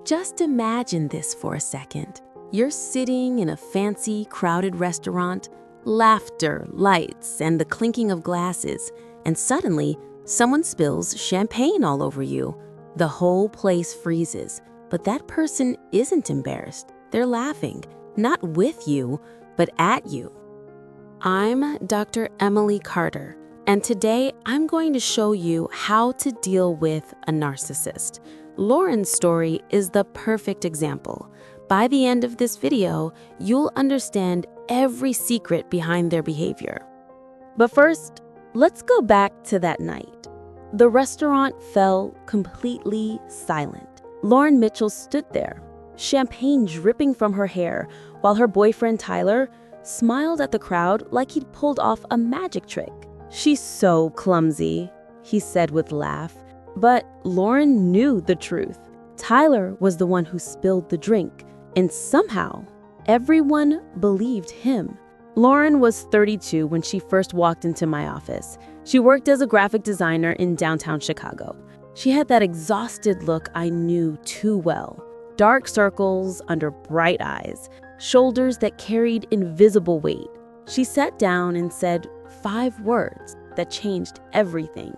Just imagine this for a second. You're sitting in a fancy, crowded restaurant, laughter, lights, and the clinking of glasses, and suddenly, someone spills champagne all over you. The whole place freezes, but that person isn't embarrassed. They're laughing, not with you, but at you. I'm Dr. Emily Carter, and today I'm going to show you how to deal with a narcissist. Lauren's story is the perfect example. By the end of this video, you'll understand every secret behind their behavior. But first, let's go back to that night. The restaurant fell completely silent. Lauren Mitchell stood there, champagne dripping from her hair, while her boyfriend Tyler smiled at the crowd like he'd pulled off a magic trick. "She's so clumsy," he said with a laugh. But Lauren knew the truth. Tyler was the one who spilled the drink, and somehow, everyone believed him. Lauren was 32 when she first walked into my office. She worked as a graphic designer in downtown Chicago. She had that exhausted look I knew too well. Dark circles under bright eyes, shoulders that carried invisible weight. She sat down and said 5 words that changed everything.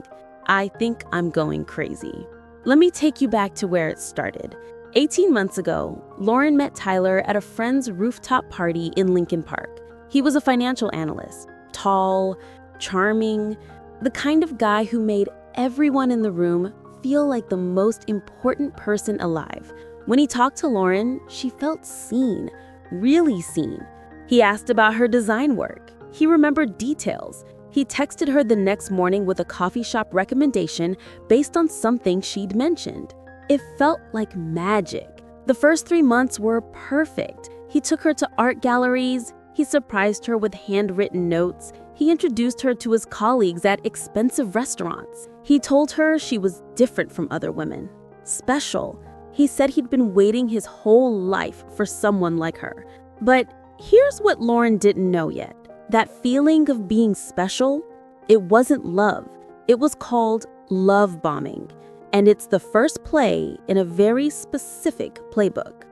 "I think I'm going crazy." Let me take you back to where it started. 18 months ago, Lauren met Tyler at a friend's rooftop party in Lincoln Park. He was a financial analyst, tall, charming, the kind of guy who made everyone in the room feel like the most important person alive. When he talked to Lauren, she felt seen, really seen. He asked about her design work. He remembered details. He texted her the next morning with a coffee shop recommendation based on something she'd mentioned. It felt like magic. The first 3 months were perfect. He took her to art galleries. He surprised her with handwritten notes. He introduced her to his colleagues at expensive restaurants. He told her she was different from other women, special. He said he'd been waiting his whole life for someone like her. But here's what Lauren didn't know yet. That feeling of being special, it wasn't love. It was called love bombing, and it's the first play in a very specific playbook.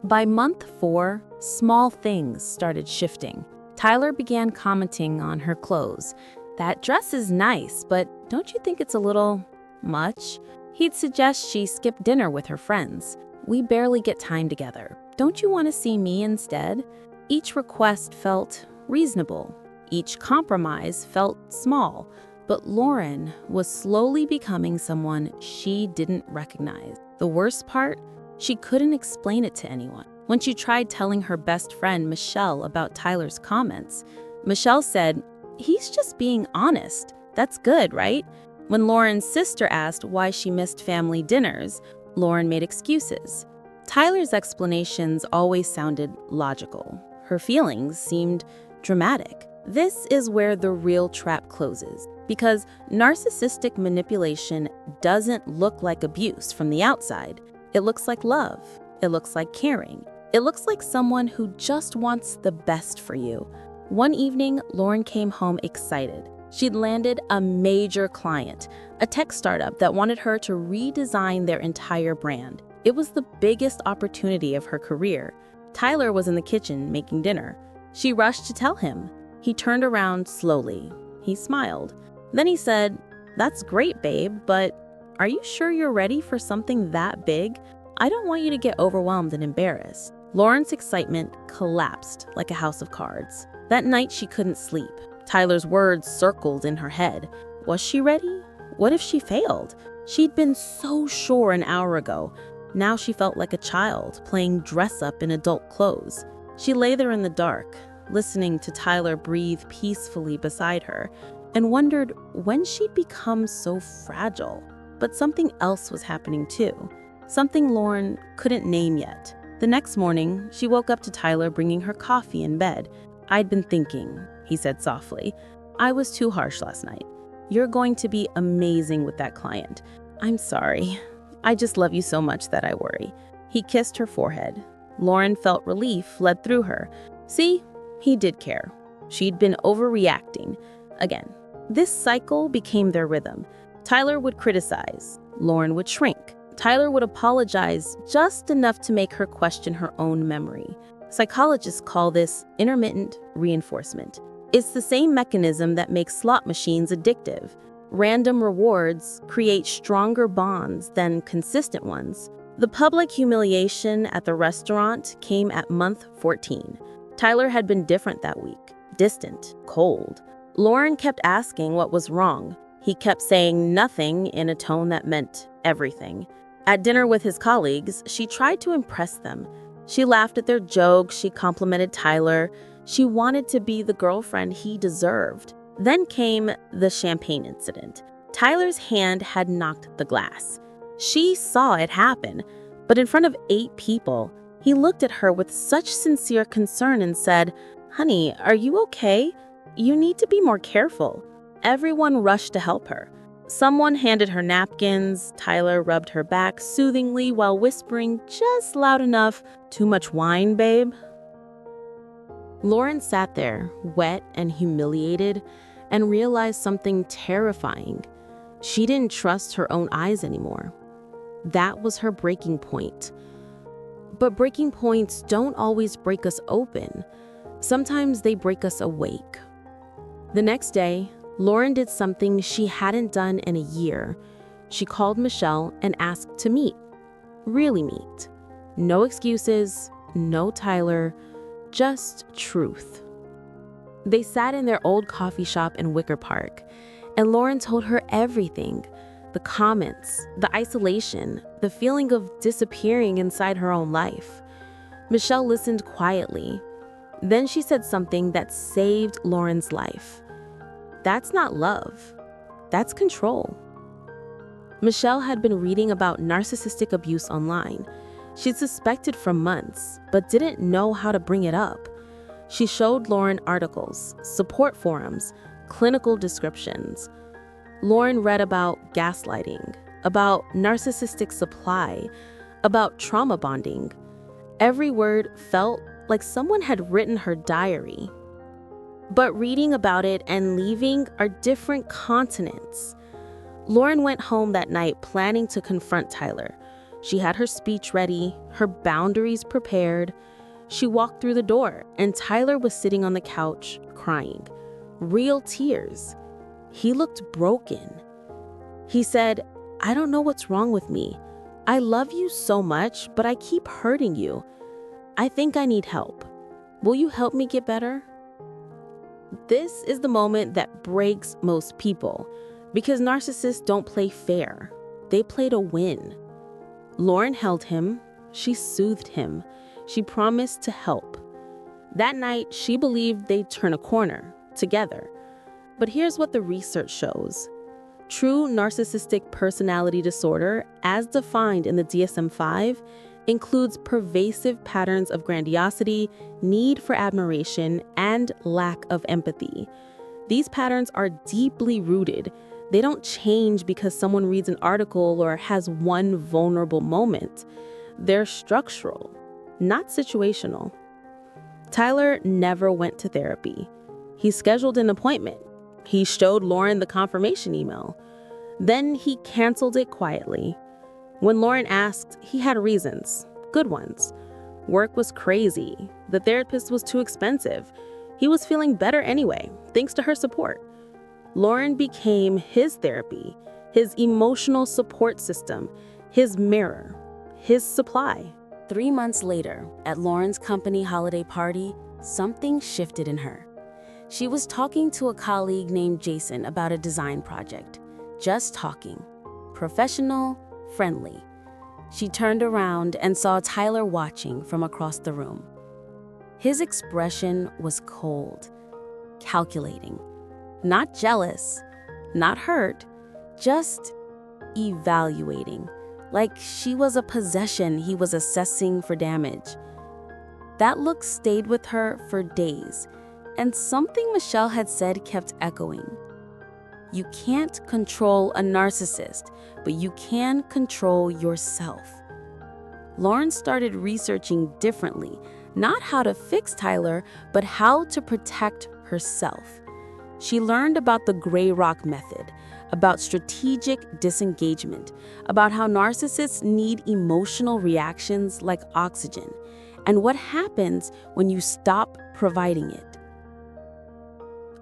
By month 4, small things started shifting. Tyler began commenting on her clothes. "That dress is nice, but don't you think it's a little much?" He'd suggest she skip dinner with her friends. "We barely get time together. Don't you want to see me instead?" Each request felt reasonable. Each compromise felt small, but Lauren was slowly becoming someone she didn't recognize. The worst part? She couldn't explain it to anyone. When she tried telling her best friend Michelle about Tyler's comments, Michelle said, "He's just being honest. That's good, right?" When Lauren's sister asked why she missed family dinners, Lauren made excuses. Tyler's explanations always sounded logical. Her feelings seemed dramatic. This is where the real trap closes, because narcissistic manipulation doesn't look like abuse from the outside. It looks like love. It looks like caring. It looks like someone who just wants the best for you. One evening, Lauren came home excited. She'd landed a major client, a tech startup that wanted her to redesign their entire brand. It was the biggest opportunity of her career. Tyler was in the kitchen making dinner. She rushed to tell him. He turned around slowly. He smiled. Then he said, "That's great, babe, but are you sure you're ready for something that big? I don't want you to get overwhelmed and embarrassed." Lauren's excitement collapsed like a house of cards. That night she couldn't sleep. Tyler's words circled in her head. Was she ready? What if she failed? She'd been so sure an hour ago. Now she felt like a child playing dress-up in adult clothes. She lay there in the dark, listening to Tyler breathe peacefully beside her, and wondered when she'd become so fragile. But something else was happening too, something Lauren couldn't name yet. The next morning, she woke up to Tyler bringing her coffee in bed. "I'd been thinking," he said softly. "I was too harsh last night. You're going to be amazing with that client. I'm sorry. I just love you so much that I worry." He kissed her forehead. Lauren felt relief flood through her. See, he did care. She'd been overreacting. Again, this cycle became their rhythm. Tyler would criticize. Lauren would shrink. Tyler would apologize just enough to make her question her own memory. Psychologists call this intermittent reinforcement. It's the same mechanism that makes slot machines addictive. Random rewards create stronger bonds than consistent ones. The public humiliation at the restaurant came at month 14. Tyler had been different that week, distant, cold. Lauren kept asking what was wrong. He kept saying nothing in a tone that meant everything. At dinner with his colleagues, she tried to impress them. She laughed at their jokes, she complimented Tyler. She wanted to be the girlfriend he deserved. Then came the champagne incident. Tyler's hand had knocked the glass. She saw it happen, but in front of 8 people, he looked at her with such sincere concern and said, "Honey, are you okay? You need to be more careful." Everyone rushed to help her. Someone handed her napkins. Tyler rubbed her back soothingly while whispering just loud enough, "Too much wine, babe?" Lauren sat there, wet and humiliated, and realized something terrifying. She didn't trust her own eyes anymore. That was her breaking point. But breaking points don't always break us open. Sometimes they break us awake. The next day, Lauren did something she hadn't done in a year. She called Michelle and asked to meet. Really meet. No excuses, no Tyler, just truth. They sat in their old coffee shop in Wicker Park, and Lauren told her everything. The comments, the isolation, the feeling of disappearing inside her own life. Michelle listened quietly. Then she said something that saved Lauren's life. "That's not love. That's control." Michelle had been reading about narcissistic abuse online. She'd suspected for months, but didn't know how to bring it up. She showed Lauren articles, support forums, clinical descriptions. Lauren read about gaslighting, about narcissistic supply, about trauma bonding. Every word felt like someone had written her diary. But reading about it and leaving are different continents. Lauren went home that night planning to confront Tyler. She had her speech ready, her boundaries prepared. She walked through the door, and Tyler was sitting on the couch, crying. Real tears. He looked broken. He said, "I don't know what's wrong with me. I love you so much, but I keep hurting you. I think I need help. Will you help me get better?" This is the moment that breaks most people, because narcissists don't play fair. They play to win. Lauren held him. She soothed him. She promised to help. That night, she believed they'd turn a corner, together. But here's what the research shows. True narcissistic personality disorder, as defined in the DSM-5, includes pervasive patterns of grandiosity, need for admiration, and lack of empathy. These patterns are deeply rooted. They don't change because someone reads an article or has one vulnerable moment. They're structural, not situational. Tyler never went to therapy. He scheduled an appointment. He showed Lauren the confirmation email. Then he canceled it quietly. When Lauren asked, he had reasons, good ones. Work was crazy. The therapist was too expensive. He was feeling better anyway, thanks to her support. Lauren became his therapy, his emotional support system, his mirror, his supply. 3 months later, at Lauren's company holiday party, something shifted in her. She was talking to a colleague named Jason about a design project. Just talking. Professional, friendly. She turned around and saw Tyler watching from across the room. His expression was cold, calculating. Not jealous, not hurt, just evaluating. Like she was a possession he was assessing for damage. That look stayed with her for days, and something Michelle had said kept echoing. You can't control a narcissist, but you can control yourself. Lauren started researching differently, not how to fix Tyler, but how to protect herself. She learned about the gray rock method, about strategic disengagement, about how narcissists need emotional reactions like oxygen, and what happens when you stop providing it.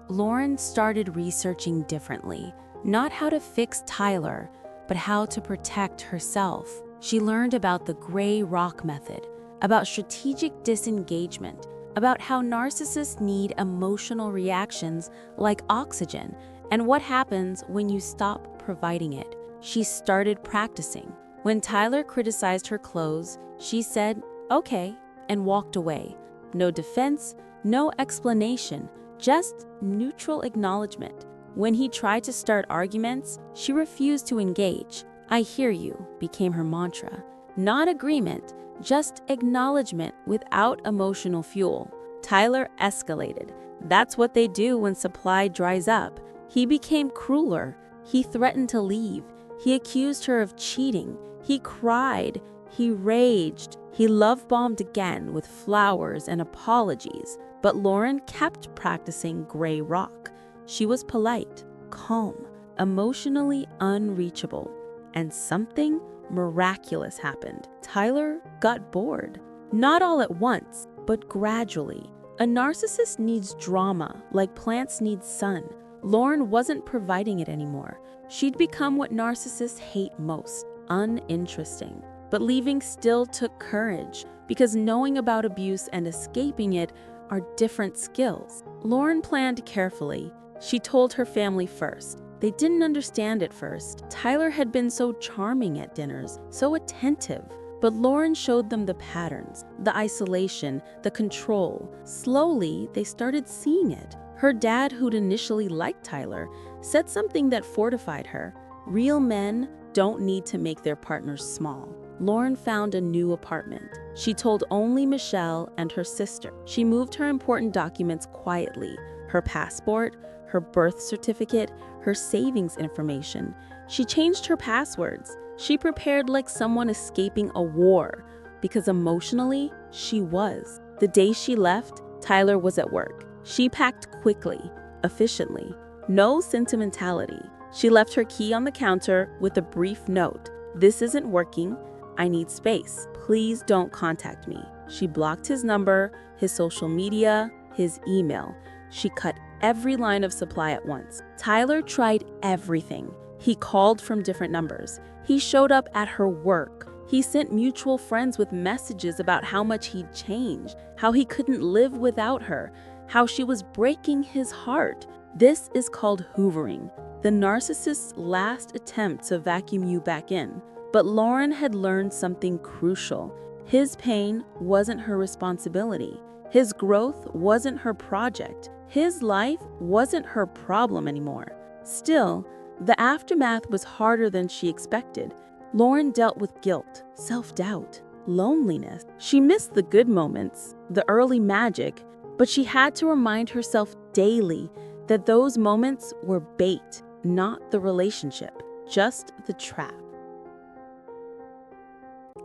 Lauren started researching differently, not how to fix Tyler, but how to protect herself. She learned about the gray rock method, about strategic disengagement, about how narcissists need emotional reactions like oxygen, and what happens when you stop providing it. She started practicing. When Tyler criticized her clothes, she said, "Okay," and walked away. No defense, no explanation, just neutral acknowledgement. When he tried to start arguments, she refused to engage. "I hear you" became her mantra. Not agreement, just acknowledgement without emotional fuel. Tyler escalated. That's what they do when supply dries up. He became crueler. He threatened to leave. He accused her of cheating. He cried. He raged. He love-bombed again with flowers and apologies. But Lauren kept practicing gray rock. She was polite, calm, emotionally unreachable. And something miraculous happened. Tyler got bored. Not all at once, but gradually. A narcissist needs drama, like plants need sun. Lauren wasn't providing it anymore. She'd become what narcissists hate most, uninteresting. But leaving still took courage, because knowing about abuse and escaping it are different skills. Lauren planned carefully. She told her family first. They didn't understand at first. Tyler had been so charming at dinners, so attentive. But Lauren showed them the patterns, the isolation, the control. Slowly, they started seeing it. Her dad, who'd initially liked Tyler, said something that fortified her. Real men don't need to make their partners small. Lauren found a new apartment. She told only Michelle and her sister. She moved her important documents quietly, her passport, her birth certificate, her savings information. She changed her passwords. She prepared like someone escaping a war, because emotionally, she was. The day she left, Tyler was at work. She packed quickly, efficiently, no sentimentality. She left her key on the counter with a brief note. "This isn't working. I need space. Please don't contact me." She blocked his number, his social media, his email. She cut every line of supply at once. Tyler tried everything. He called from different numbers. He showed up at her work. He sent mutual friends with messages about how much he'd changed, how he couldn't live without her, how she was breaking his heart. This is called hoovering, the narcissist's last attempt to vacuum you back in. But Lauren had learned something crucial. His pain wasn't her responsibility. His growth wasn't her project. His life wasn't her problem anymore. Still, the aftermath was harder than she expected. Lauren dealt with guilt, self-doubt, loneliness. She missed the good moments, the early magic, but she had to remind herself daily that those moments were bait, not the relationship, just the trap.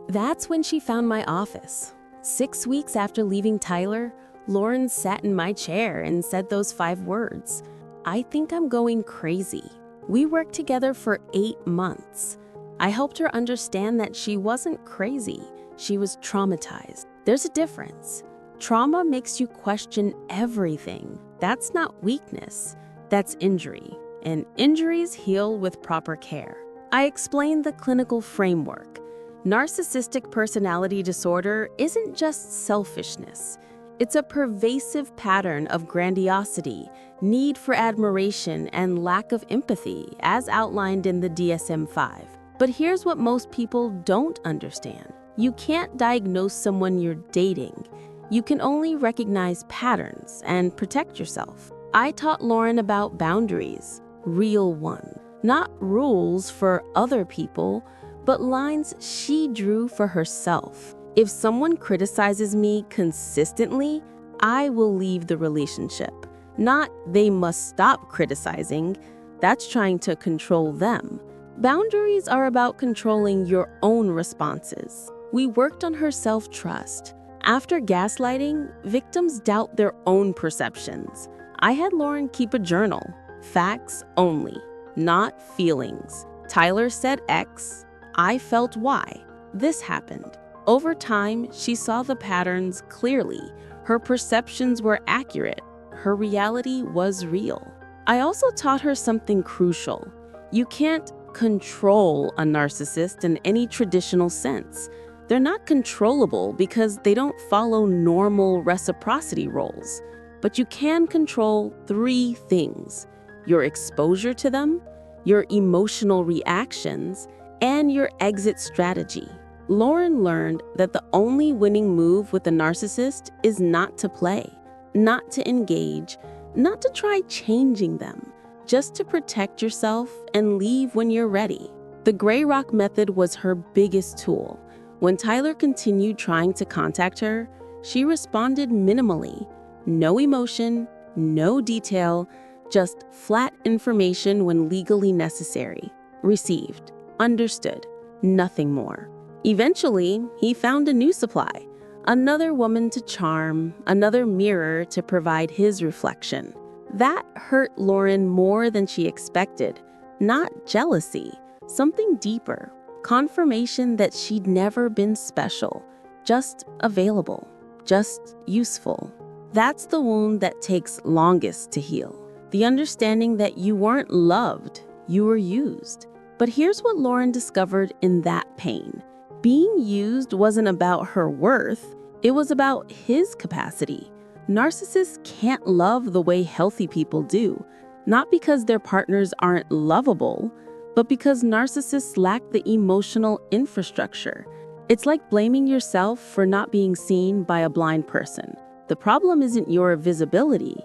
That's when she found my office. 6 weeks after leaving Tyler, Lauren sat in my chair and said those 5 words. "I think I'm going crazy." We worked together for 8 months. I helped her understand that she wasn't crazy. She was traumatized. There's a difference. Trauma makes you question everything. That's not weakness. That's injury. And injuries heal with proper care. I explained the clinical framework. Narcissistic personality disorder isn't just selfishness. It's a pervasive pattern of grandiosity, need for admiration, and lack of empathy, as outlined in the DSM-5. But here's what most people don't understand. You can't diagnose someone you're dating. You can only recognize patterns and protect yourself. I taught Lauren about boundaries, real ones, not rules for other people, but lines she drew for herself. If someone criticizes me consistently, I will leave the relationship. Not they must stop criticizing. That's trying to control them. Boundaries are about controlling your own responses. We worked on her self-trust. After gaslighting, victims doubt their own perceptions. I had Lauren keep a journal. Facts only, not feelings. Tyler said X, I felt Y. This happened. Over time, she saw the patterns clearly. Her perceptions were accurate. Her reality was real. I also taught her something crucial. You can't control a narcissist in any traditional sense. They're not controllable because they don't follow normal reciprocity roles. But you can control 3 things: your exposure to them, your emotional reactions, and your exit strategy. Lauren learned that the only winning move with a narcissist is not to play, not to engage, not to try changing them, just to protect yourself and leave when you're ready. The gray rock method was her biggest tool. When Tyler continued trying to contact her, she responded minimally. No emotion, no detail, just flat information when legally necessary. Received, understood, nothing more. Eventually, he found a new supply. Another woman to charm, another mirror to provide his reflection. That hurt Lauren more than she expected. Not jealousy, something deeper. Confirmation that she'd never been special, just available, just useful. That's the wound that takes longest to heal. The understanding that you weren't loved, you were used. But here's what Lauren discovered in that pain. Being used wasn't about her worth, it was about his capacity. Narcissists can't love the way healthy people do, not because their partners aren't lovable, but because narcissists lack the emotional infrastructure. It's like blaming yourself for not being seen by a blind person. The problem isn't your visibility,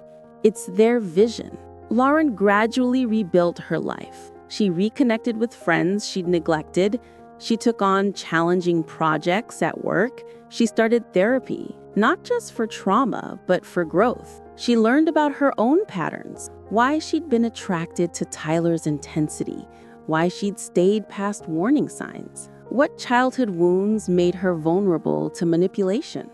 it's their vision. Lauren gradually rebuilt her life. She reconnected with friends she'd neglected. She took on challenging projects at work. She started therapy, not just for trauma, but for growth. She learned about her own patterns, why she'd been attracted to Tyler's intensity, why she'd stayed past warning signs, what childhood wounds made her vulnerable to manipulation.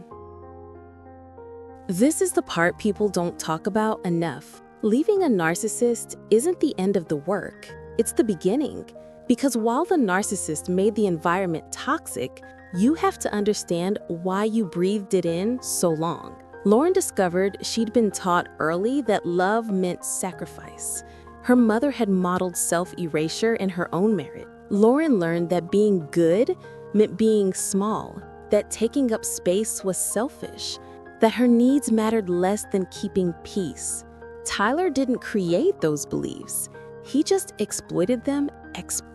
This is the part people don't talk about enough. Leaving a narcissist isn't the end of the work, it's the beginning. Because while the narcissist made the environment toxic, you have to understand why you breathed it in so long. Lauren discovered she'd been taught early that love meant sacrifice. Her mother had modeled self-erasure in her own marriage. Lauren learned that being good meant being small, that taking up space was selfish, that her needs mattered less than keeping peace. Tyler didn't create those beliefs. He just exploited them.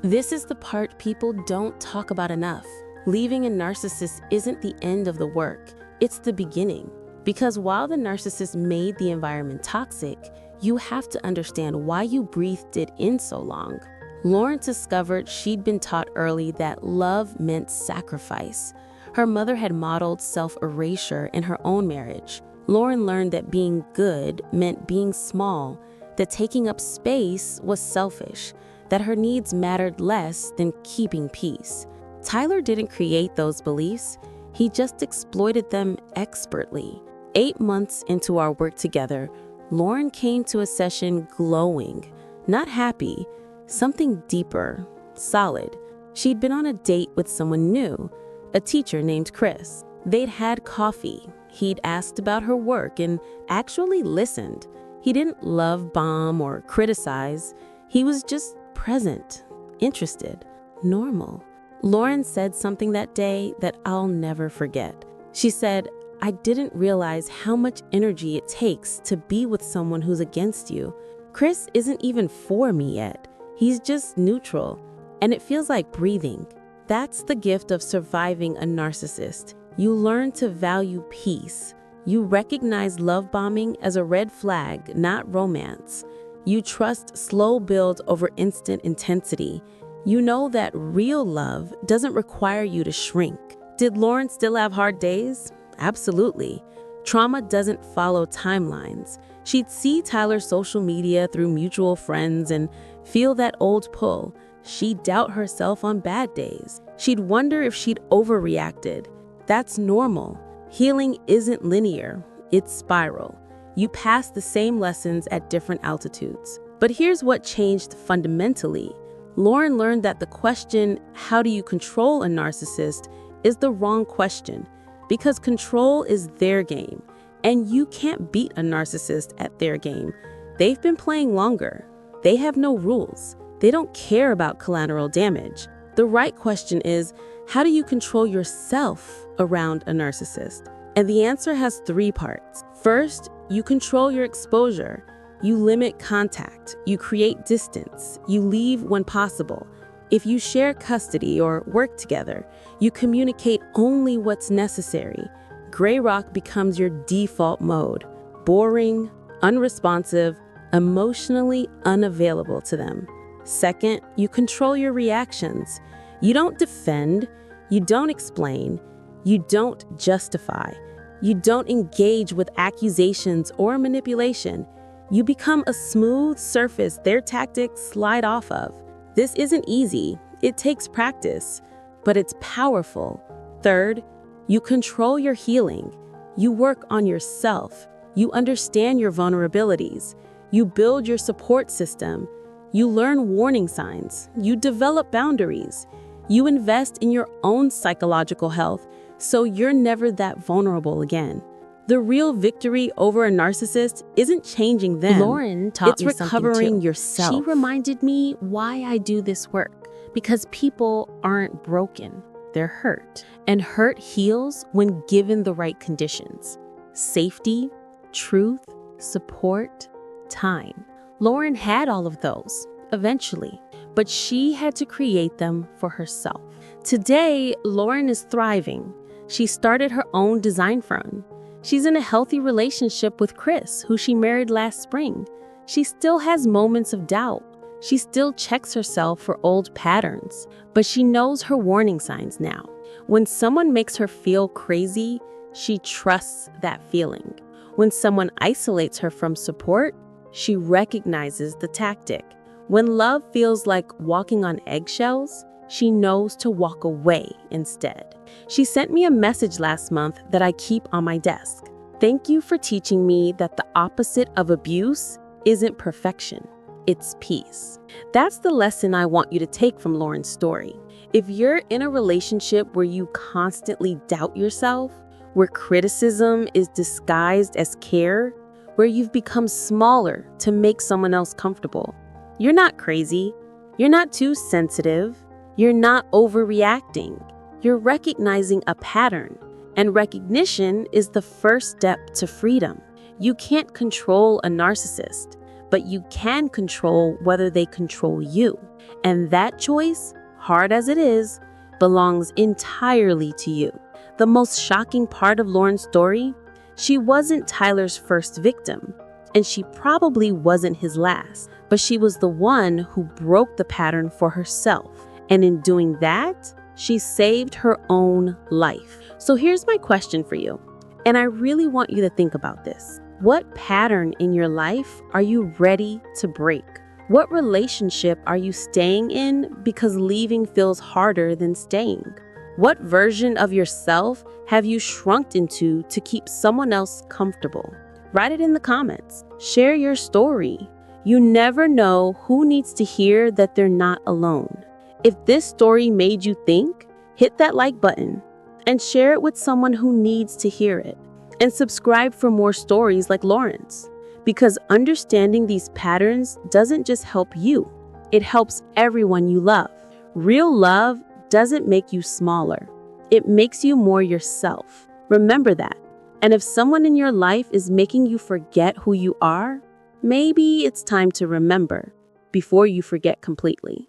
This is the part people don't talk about enough. Leaving a narcissist isn't the end of the work, it's the beginning. Because while the narcissist made the environment toxic, you have to understand why you breathed it in so long. Lauren discovered she'd been taught early that love meant sacrifice. Her mother had modeled self-erasure in her own marriage. Lauren learned that being good meant being small, that taking up space was selfish, that her needs mattered less than keeping peace. Tyler didn't create those beliefs, he just exploited them expertly. 8 months into our work together, Lauren came to a session glowing, not happy, something deeper, solid. She'd been on a date with someone new, a teacher named Chris. They'd had coffee. He'd asked about her work and actually listened. He didn't love bomb or criticize. He was just present, interested, normal. Lauren said something that day that I'll never forget. She said, "I didn't realize how much energy it takes to be with someone who's against you. Chris isn't even for me yet. He's just neutral, and it feels like breathing." That's the gift of surviving a narcissist. You learn to value peace. You recognize love bombing as a red flag, not romance. You trust slow build over instant intensity. You know that real love doesn't require you to shrink. Did Lauren still have hard days? Absolutely. Trauma doesn't follow timelines. She'd see Tyler's social media through mutual friends and feel that old pull. She'd doubt herself on bad days. She'd wonder if she'd overreacted. That's normal. Healing isn't linear, it's spiral. You pass the same lessons at different altitudes. But here's what changed fundamentally. Lauren learned that the question, how do you control a narcissist, is the wrong question, because control is their game, and you can't beat a narcissist at their game. They've been playing longer. They have no rules. They don't care about collateral damage. The right question is, how do you control yourself around a narcissist? And the answer has 3 parts. First, you control your exposure. You limit contact. You create distance. You leave when possible. If you share custody or work together, you communicate only what's necessary. Gray rock becomes your default mode. Boring, unresponsive, emotionally unavailable to them. Second, you control your reactions. You don't defend. You don't explain. You don't justify. You don't engage with accusations or manipulation. You become a smooth surface their tactics slide off of. This isn't easy. It takes practice, but it's powerful. Third, you control your healing. You work on yourself. You understand your vulnerabilities. You build your support system. You learn warning signs. You develop boundaries. You invest in your own psychological health so you're never that vulnerable again. The real victory over a narcissist isn't changing them. Lauren taught me It's recovering something too. yourself. She reminded me why I do this work. Because people aren't broken, they're hurt. And hurt heals when given the right conditions. Safety, truth, support, time. Lauren had all of those, eventually, but she had to create them for herself. Today, Lauren is thriving. She started her own design firm. She's in a healthy relationship with Chris, who she married last spring. She still has moments of doubt. She still checks herself for old patterns, but she knows her warning signs now. When someone makes her feel crazy, she trusts that feeling. When someone isolates her from support, she recognizes the tactic. When love feels like walking on eggshells, she knows to walk away instead. She sent me a message last month that I keep on my desk. Thank you for teaching me that the opposite of abuse isn't perfection, it's peace. That's the lesson I want you to take from Lauren's story. If you're in a relationship where you constantly doubt yourself, where criticism is disguised as care, where you've become smaller to make someone else comfortable, you're not crazy. You're not too sensitive. You're not overreacting. You're recognizing a pattern, and recognition is the first step to freedom. You can't control a narcissist, but you can control whether they control you. And that choice, hard as it is, belongs entirely to you. The most shocking part of Lauren's story, she wasn't Tyler's first victim, and she probably wasn't his last, but she was the one who broke the pattern for herself. And in doing that, she saved her own life. So here's my question for you, and I really want you to think about this. What pattern in your life are you ready to break? What relationship are you staying in because leaving feels harder than staying? What version of yourself have you shrunk into to keep someone else comfortable? Write it in the comments. Share your story. You never know who needs to hear that they're not alone. If this story made you think, hit that like button and share it with someone who needs to hear it. And subscribe for more stories like Lauren's. Because understanding these patterns doesn't just help you, it helps everyone you love. Real love doesn't make you smaller. It makes you more yourself. Remember that. And if someone in your life is making you forget who you are, maybe it's time to remember before you forget completely.